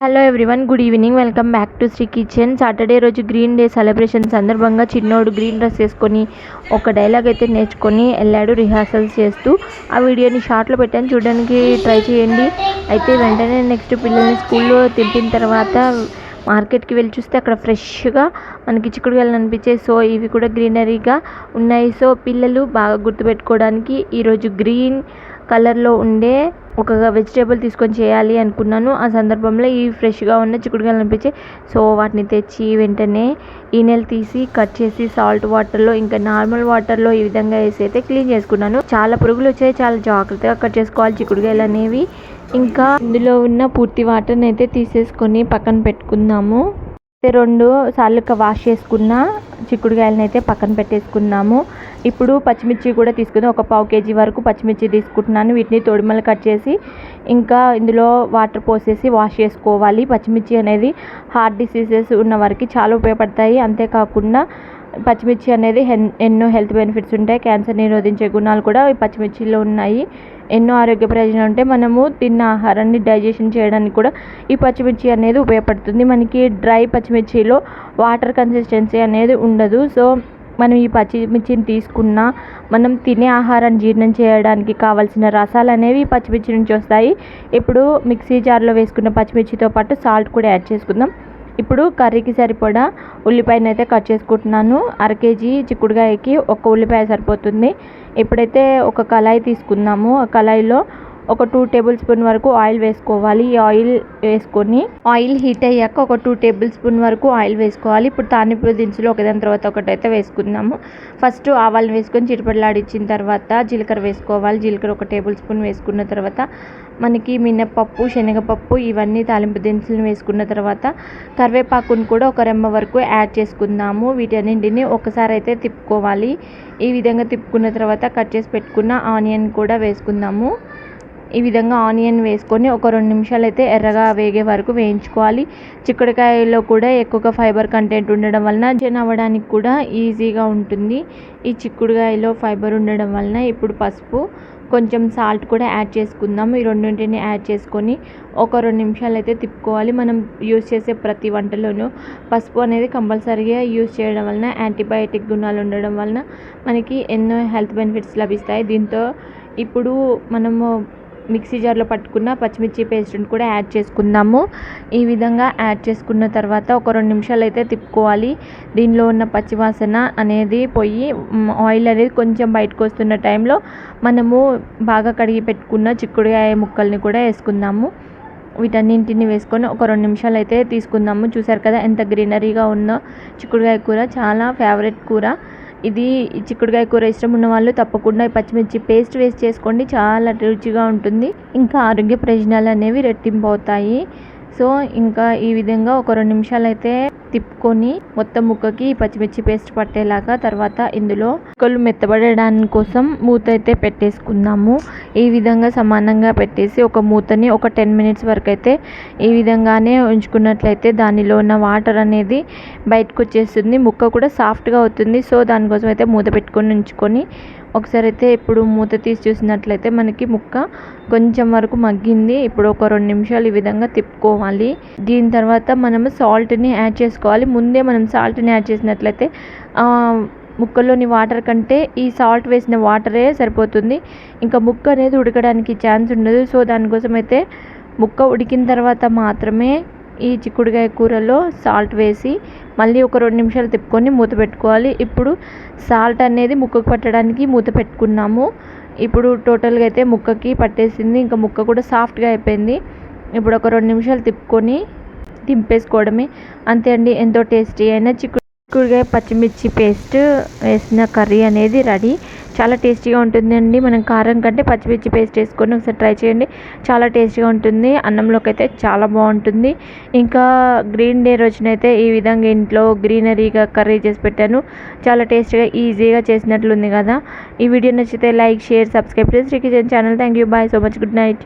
Hello everyone, good evening. Welcome back to Sri Kitchen. Saturday రోజు green day celebration సందర్భంగా చిన్నోడు green dress వేసుకొని ఒక డైలాగ్ అయితే నేర్చుకొని వెళ్ళాడు రిహార్సల్స్ చేస్తూ. ఆ వీడియోని షార్ట్లో పెట్టాను, చూడడానికి ట్రై చేయండి. అయితే వెంటనే నెక్స్ట్ పిల్లల్ని స్కూల్లో తింపిన తర్వాత మార్కెట్కి వెళ్ళి చూస్తే అక్కడ ఫ్రెష్గా మనకి చిక్కుడుకాయలు అనిపించాయి. సో ఇవి కూడా గ్రీనరీగా ఉన్నాయి. సో పిల్లలు బాగా గుర్తుపెట్టుకోవడానికి ఈరోజు గ్రీన్ కలర్లో ఉండే ఒక వెజిటేబుల్ తీసుకొని చేయాలి అనుకున్నాను. ఆ సందర్భంలో ఈ ఫ్రెష్గా ఉన్న చిక్కుడుకాయలు అనిపించాయి. సో వాటిని తెచ్చి వెంటనే ఈనెలు తీసి కట్ చేసి సాల్ట్ వాటర్లో ఇంకా నార్మల్ వాటర్లో ఈ విధంగా వేసి అయితే క్లీన్ చేసుకున్నాను. చాలా పురుగులు వచ్చాయి, చాలా జాగ్రత్తగా కట్ చేసుకోవాలి చిక్కుడుకాయలు అనేవి. ఇంకా ఇందులో ఉన్న పూర్తి వాటర్ని అయితే తీసేసుకొని పక్కన పెట్టుకుందాము. 2 సార్లు వాష్ చేసుకున్న చిక్కుడుకాయలను అయితే పక్కన పెట్టేసుకున్నాము. ఇప్పుడు పచ్చిమిర్చి కూడా తీసుకుందాం. ఒక 1/2 kg వరకు పచ్చిమిర్చి తీసుకుంటున్నాను. వీటిని తొడిమలు కట్ చేసి ఇంకా ఇందులో వాటర్ పోసేసి వాష్ చేసుకోవాలి. పచ్చిమిర్చి అనేది హార్ట్ డిసీజెస్ ఉన్న వారికి చాలా ఉపయోగపడతాయి. అంతేకాకుండా పచ్చిమిర్చి అనేది ఎన్నో హెల్త్ బెనిఫిట్స్ ఉంటాయి. క్యాన్సర్ నిరోధించే గుణాలు కూడా ఈ పచ్చిమిర్చిలో ఉన్నాయి. ఎన్నో ఆరోగ్య ప్రయోజనాలు ఉంటాయి. మనము తిన్న ఆహారాన్ని డైజెషన్ చేయడానికి కూడా ఈ పచ్చిమిర్చి అనేది ఉపయోగపడుతుంది. మనకి డ్రై పచ్చిమిర్చిలో వాటర్ కన్సిస్టెన్సీ అనేది ఉండదు. సో మనం ఈ పచ్చిమిర్చిని తీసుకున్న మనం తినే ఆహారాన్ని జీర్ణం చేయడానికి కావాల్సిన రసాలు అనేవి పచ్చిమిర్చి నుంచి వస్తాయి. ఇప్పుడు మిక్సీ జార్లో వేసుకున్న పచ్చిమిర్చితో పాటు సాల్ట్ కూడా యాడ్ చేసుకుందాం. ఇప్పుడు కర్రీకి సరిపడా ఉల్లిపాయను అయితే కట్ చేసుకుంటున్నాను. 1/2 kg చిక్కుడుకాయకి ఒక ఉల్లిపాయ సరిపోతుంది. ఇప్పుడైతే ఒక కళాయి తీసుకుందాము. ఆ కళాయిలో ఒక 2 టేబుల్ స్పూన్ వరకు ఆయిల్ వేసుకోవాలి. ఈ ఆయిల్ వేసుకొని ఆయిల్ హీట్ అయ్యాక ఒక 2 టేబుల్ స్పూన్ వరకు ఆయిల్ వేసుకోవాలి. ఇప్పుడు తాలింపు దినుసులు ఒకదాని తర్వాత ఒకటి అయితే వేసుకుందాము. ఫస్ట్ ఆవాలు వేసుకొని చిటపటలాడించిన తర్వాత జీలకర్ర వేసుకోవాలి. జీలకర్ర 1 టేబుల్ స్పూన్ వేసుకున్న తర్వాత మనకి మినప్పప్పు, శనగపప్పు ఇవన్నీ తాలింపు దినుసులను వేసుకున్న తర్వాత కరివేపాకును కూడా ఒక రెమ్మ వరకు యాడ్ చేసుకుందాము. వీటన్నింటిని ఒకసారి అయితే తిప్పుకోవాలి. ఈ విధంగా తిప్పుకున్న తర్వాత కట్ చేసి పెట్టుకున్న ఆనియన్ కూడా వేసుకుందాము. ఈ విధంగా ఆనియన్ వేసుకొని ఒక 2 నిమిషాలు అయితే ఎర్రగా వేగే వరకు వేయించుకోవాలి. చిక్కుడుకాయలో కూడా ఎక్కువగా ఫైబర్ కంటెంట్ ఉండడం వలన జర్న్ అవ్వడానికి కూడా ఈజీగా ఉంటుంది. ఈ చిక్కుడుకాయలో ఫైబర్ ఉండడం వలన ఇప్పుడు పసుపు, కొంచెం సాల్ట్ కూడా యాడ్ చేసుకుందాం. ఈ రెండింటిని యాడ్ చేసుకొని ఒక 2 నిమిషాలు అయితే తిప్పుకోవాలి. మనం యూజ్ చేసే ప్రతి వంటలోనూ పసుపు అనేది కంపల్సరీగా యూజ్ చేయడం వలన యాంటీబయాటిక్ గుణాలు ఉండడం వలన మనకి ఎన్నో హెల్త్ బెనిఫిట్స్ లభిస్తాయి. దీంతో ఇప్పుడు మనము మిక్సీ జార్లో పట్టుకున్న పచ్చిమిర్చి పేస్ట్ని కూడా యాడ్ చేసుకుందాము. ఈ విధంగా యాడ్ చేసుకున్న తర్వాత ఒక 2 నిమిషాలు అయితే తిప్పుకోవాలి. దీనిలో ఉన్న పచ్చివాసన అనేది పోయి ఆయిల్ అనేది కొంచెం బయటకు వస్తున్న టైంలో మనము బాగా కడిగి పెట్టుకున్న చిక్కుడుకాయ ముక్కల్ని కూడా వేసుకుందాము. వీటన్నింటిని వేసుకొని ఒక 2 నిమిషాలు అయితే తీసుకుందాము. చూసారు కదా ఎంత గ్రీనరీగా ఉందో చిక్కుడుకాయ కూర. చాలా ఫేవరెట్ కూర ఇది. చిక్కుడుకాయ కూర ఇష్టం ఉన్న వాళ్ళు తప్పకుండా పచ్చిమిర్చి పేస్ట్ వేసి చేసుకోండి, చాలా రుచిగా ఉంటుంది. ఇంకా ఆరోగ్య ప్రయోజనాలు అనేవి రెట్టింపు అవుతాయి. సో ఇంకా ఈ విధంగా ఒక 2 నిమిషాలు అయితే తిప్పుకొని మొత్తం ముక్కకి పచ్చిమిర్చి పేస్ట్ పట్టేలాగా తర్వాత ఇందులో ముక్కలు మెత్తబడడానికి కోసం మూత అయితే పెట్టేసుకుందాము. ఈ విధంగా సమానంగా పెట్టేసి ఒక మూతని ఒక 10 మినిట్స్ వరకు అయితే ఈ విధంగానే ఉంచుకున్నట్లయితే దానిలో ఉన్న వాటర్ అనేది బయటకు వచ్చేస్తుంది. ముక్క కూడా సాఫ్ట్గా అవుతుంది. సో దానికోసం అయితే మూత పెట్టుకొని ఉంచుకొని ఒకసారి అయితే ఇప్పుడు మూత తీసి చూసినట్లయితే మనకి ముక్క కొంచెం వరకు మగ్గింది. ఇప్పుడు ఒక 2 నిమిషాలు ఈ విధంగా తిప్పుకోవాలి. దీని తర్వాత మనము సాల్ట్ని యాడ్ చేసుకోవాలి. ముందే మనం సాల్ట్ని యాడ్ చేసినట్లయితే ముక్కలోని వాటర్ కంటే ఈ సాల్ట్ వేసిన వాటరే సరిపోతుంది. ఇంకా ముక్క అనేది ఉడకడానికి ఛాన్స్ ఉండదు. సో దానికోసం అయితే ముక్క ఉడికిన తర్వాత మాత్రమే ఈ చిక్కుడుకాయ కూరలో సాల్ట్ వేసి మళ్ళీ ఒక 2 నిమిషాలు తిప్పుకొని మూత పెట్టుకోవాలి. ఇప్పుడు సాల్ట్ అనేది ముక్కకు పట్టడానికి మూత పెట్టుకున్నాము. ఇప్పుడు టోటల్గా అయితే ముక్కకి పట్టేసింది. ఇంకా ముక్క కూడా సాఫ్ట్గా అయిపోయింది. ఇప్పుడు ఒక 2 నిమిషాలు తిప్పుకొని దింపేసుకోవడమే. అంతే అండి, ఎంతో టేస్టీ అయిన చిక్కుడుకాయ పచ్చిమిర్చి పేస్ట్ వేసిన కర్రీ అనేది రెడీ. చాలా టేస్టీగా ఉంటుందండి. మనం కారం కంటే పచ్చిమిర్చి పేస్ట్ వేసుకొని ఒకసారి ట్రై చేయండి, చాలా టేస్టీగా ఉంటుంది. అన్నంలోకి అయితే చాలా బాగుంటుంది. ఇంకా గ్రీన్ డే రోజునైతే ఈ విధంగా ఇంట్లో గ్రీనరీగా కర్రీ చేసి పెట్టాను. చాలా టేస్టీగా ఈజీగా చేసినట్లుంది కదా. ఈ వీడియో నచ్చితే like, share, subscribe to Sri Kitchen channel. Thank you, bye so much, good night.